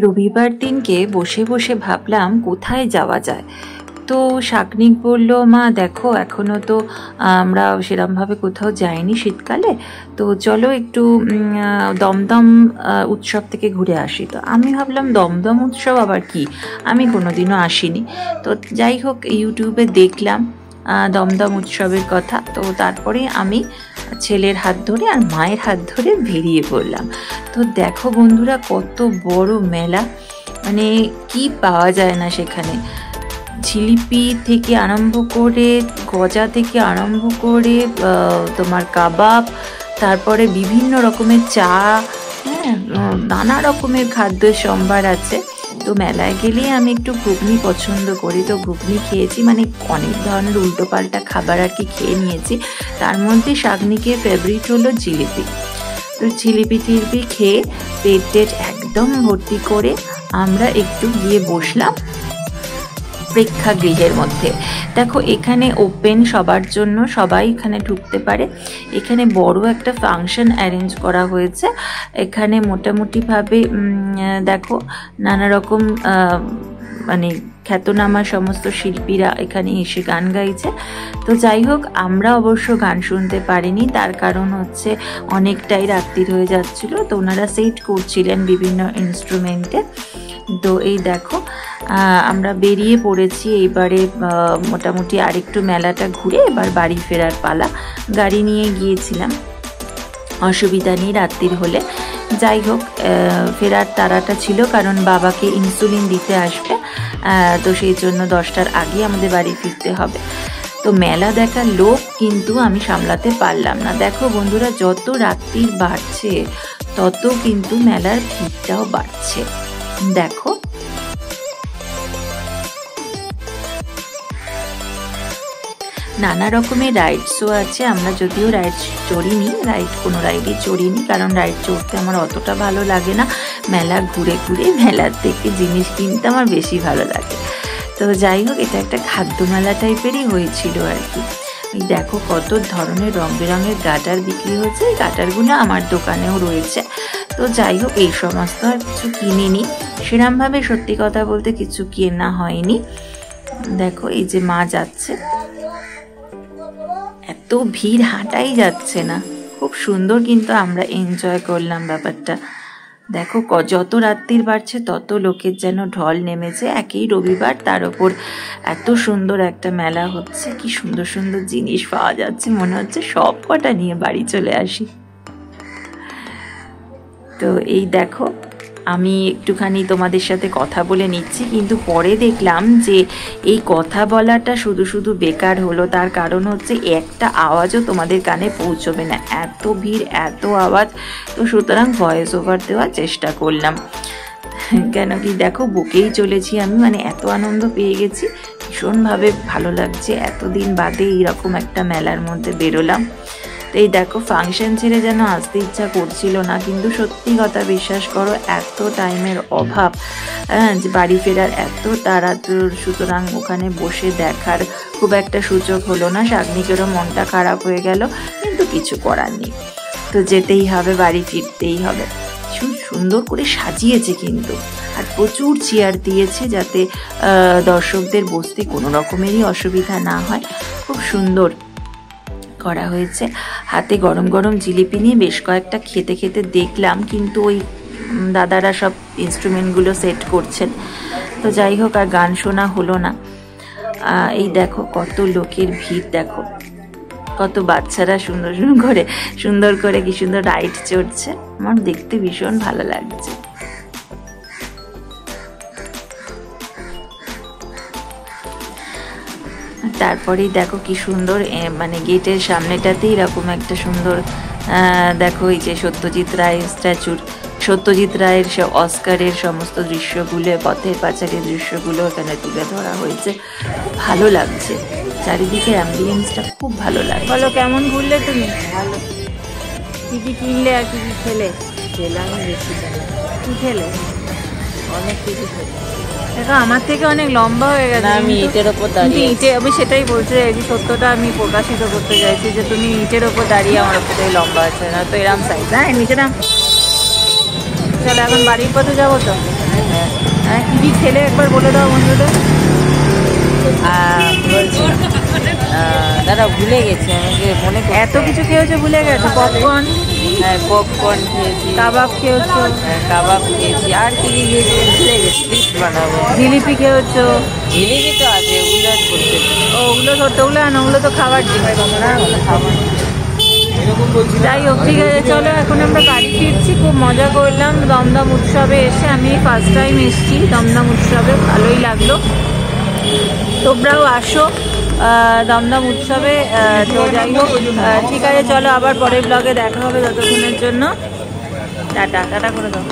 রবিবার দিনকে বসে বসে ভাবলাম কোথায় যাওয়া যায়। তো শাকনিক বলল, মা দেখো এখনও তো আমরা সেরমভাবে কোথাও যাইনি শীতকালে, তো চলো একটু দমদম উৎসব থেকে ঘুরে আসি। তো আমি ভাবলাম দমদম উৎসব আবার কি, আমি কোনোদিনও আসিনি। তো যাই হোক ইউটিউবে দেখলাম দমদম উৎসবের কথা। তো তারপরে আমি ছেলের হাত ধরে আর মায়ের হাত ধরে বেরিয়ে পড়লাম। তো দেখো বন্ধুরা, কত বড় মেলা, মানে কি পাওয়া যায় না সেখানে। জিলিপি থেকে আরম্ভ করে, গজা থেকে আরম্ভ করে তোমার কাবাব, তারপরে বিভিন্ন রকমের চা, হ্যাঁ নানা রকমের খাদ্য সম্ভার আছে। তো মেলায় গেলে আমি একটু ঘুগনি পছন্দ করি, তো ঘুগনি খেয়েছি, মানে অনেক ধরনের উল্টোপাল্টা খাবার আর কি খেয়ে নিয়েছি। তার মধ্যে শাকনিকের ফেভারিট হলো জিলিপি। তো জিলিপি টিলিপি খেয়ে পেট একদম ভর্তি করে আমরা একটু গিয়ে বসলাম প্রেক্ষাগৃহের মধ্যে। দেখো এখানে ওপেন সবার জন্য, সবাই এখানে ঢুকতে পারে। এখানে বড় একটা ফাংশন অ্যারেঞ্জ করা হয়েছে। এখানে মোটামুটিভাবে দেখো নানা রকম মানে খ্যাতনামা সমস্ত শিল্পীরা এখানে এসে গান গাইছে। তো যাই হোক আমরা অবশ্য গান শুনতে পারিনি, তার কারণ হচ্ছে অনেকটাই রাত্রির হয়ে যাচ্ছিল, তো ওনারা সেট করছিলেন বিভিন্ন ইনস্ট্রুমেন্টে। তো এই দেখো আমরা বেরিয়ে পড়েছি এইবারে, মোটামুটি আরেকটু মেলাটা ঘুরে এবার বাড়ি ফেরার পালা। গাড়ি নিয়ে গিয়েছিলাম, অসুবিধা নেই রাত্রির হলে। যাই হোক ফেরার তাড়াটা ছিল, কারণ বাবাকে ইনসুলিন দিতে আসবে, তো সেই জন্য 10টার আগে আমাদের বাড়ি ফিরতে হবে। তো মেলা দেখার লোক কিন্তু আমি সামলাতে পারলাম না। দেখো বন্ধুরা, যত রাত্রি বাড়ছে তত কিন্তু মেলার ভিড়টাও বাড়ছে। দেখো নানা রকমের রাইডসও আছে। আমরা যদিও রাইড চড়িনি, কোনো রাইডই চড়িনি, কারণ রাইড চড়তে আমার অতটা ভালো লাগে না। মেলা ঘুরে ঘুরে মেলার থেকে জিনিস কিনতে আমার বেশি ভালো লাগে। তো যাই হোক এটা একটা খাদ্য মেলা টাইপেরই হয়েছিল আর কি। এই দেখো কত ধরনের রং বেরঙের গাটার বিক্রি হচ্ছে, এই গাটারগুলো আমার দোকানেও রয়েছে। তো যাই হোক এই সমস্ত আর কিছু কিনিনি, সেরমভাবে সত্যি কথা বলতে কিছু কেনা হয়নি। দেখো এই যে মা যাচ্ছে, এত ভিড় হাঁটাই যাচ্ছে না, খুব সুন্দর কিন্তু আমরা এনজয় করলাম ব্যাপারটা। দেখো যত রাত্রির বাড়ছে তত লোকের যেন ঢল নেমেছে। একই রবিবার, তার ওপর এত সুন্দর একটা মেলা হচ্ছে, কি সুন্দর সুন্দর জিনিস পাওয়া যাচ্ছে, মনে হচ্ছে সব কটা নিয়ে বাড়ি চলে আসি। তো এই দেখো আমি একটুখানি তোমাদের সাথে কথা বলে নিচ্ছি, কিন্তু পরে দেখলাম যে এই কথা বলাটা শুধু শুধু বেকার হলো। তার কারণ হচ্ছে একটা আওয়াজও তোমাদের কানে পৌঁছবে না, এত ভিড় এত আওয়াজ। তো সুতরাং ভয়েস ওভার দেওয়ার চেষ্টা করলাম, কেন কি দেখো বুকেই চলেছি আমি, মানে এত আনন্দ পেয়ে গেছি, ভীষণভাবে ভালো লাগছে। এতদিন বাদে এইরকম একটা মেলার মধ্যে বেরোলাম। এই দেখো ফাংশন ছেড়ে যেন আসতে ইচ্ছা করছিল না, কিন্তু সত্যি কথা বিশ্বাস করো এত টাইমের অভাব, যে বাড়ি ফেরার এত তাড়াতাড়ি, সুতরাং ওখানে বসে দেখার খুব একটা সুযোগ হলো না। শাকনিকেরও মনটা খারাপ হয়ে গেল, কিন্তু কিছু করার নেই, তো যেতেই হবে, বাড়ি ফিরতেই হবে। সুন্দর করে সাজিয়েছে কিন্তু, আর প্রচুর চেয়ার দিয়েছে যাতে দর্শকদের বসতে কোনো রকমেরই অসুবিধা না হয়। খুব সুন্দর করা হয়েছে। হাতে গরম গরম জিলিপি নিয়ে বেশ কয়েকটা খেতে খেতে দেখলাম, কিন্তু ওই দাদারা সব ইনস্ট্রুমেন্টগুলো সেট করছেন। তো যাই হোক আর গান শোনা হলো না। এই দেখো কত লোকের ভিড়, দেখো কত বাচ্চারা সুন্দর করে কি সুন্দর রাইড চড়ছে, আমার দেখতে ভীষণ ভালো লাগছে। তারপরেই দেখো কি সুন্দর, মানে গেটের সামনেটাতেই এরকম একটা সুন্দর, দেখো এই যে সত্যজিৎ রায়ের স্ট্যাচুর, সত্যজিৎ রায়ের সে অস্কারের সমস্ত দৃশ্যগুলো, পথের পাঁচালীর দৃশ্যগুলো এখানে তুলে ধরা হয়েছে। ভালো লাগছে, চারিদিকে অ্যাম্বিয়েন্সটা খুব ভালো লাগে। বলো কেমন ঘুরলে তুমি? ভালো। কি কি কিনলে আর কি কি খেলে? খেলাম বেশি, কি খেলে? অনেক কিছু খেলে। দেখো আমার থেকে অনেক লম্বা হয়ে গেছে, আমি ইটের ওপর দাঁড়িয়ে, আমি সেটাই বলতে চাইছি, সত্যটা আমি প্রকাশিত করতে চাইছি যে তুমি ইটের ওপর দাঁড়িয়ে আমার ওপর থেকে লম্বা আছে না, তো এরম সাইজ। হ্যাঁ নিচে নাম, চলো এখন বাড়ির পথে যাবো তো। হ্যাঁ, কি কি খেলে একবার বলে দাও বন্ধুদের। বলছি দাদা ভুলে গেছি, আমাকে মনে এত কিছু খেয়েছো ভুলে গেছো? পপকর্ন, হ্যাঁ পপকর্ন খেয়েছি, কাবাব খেয়েছো, হ্যাঁ কাবাব খেয়েছি, আর কি কি খেয়েছি ভুলে গেছি, লিস্ট বানাবো। জিলিপি খেয়েছো। জিলিপি তো আছে, ওগুলো আর করতে ওগুলো ধরতে, ওগুলো না, ওগুলো তো খাবার জিনিস না। খাবার। যাই হোক, ঠিক আছে, চলো এখন আমরা বাড়ি ফিরছি। খুব মজা করলাম দমদম উৎসবে এসে। আমি ফার্স্ট টাইম এসেছি দমদম উৎসবে, ভালোই লাগলো। তোমরাও আসো দমদম উৎসবে। তো যাই হোক, ঠিক আছে, চলো আবার পরের ব্লগে দেখা হবে। ততক্ষণের জন্য টাটা টাটা করে দাও।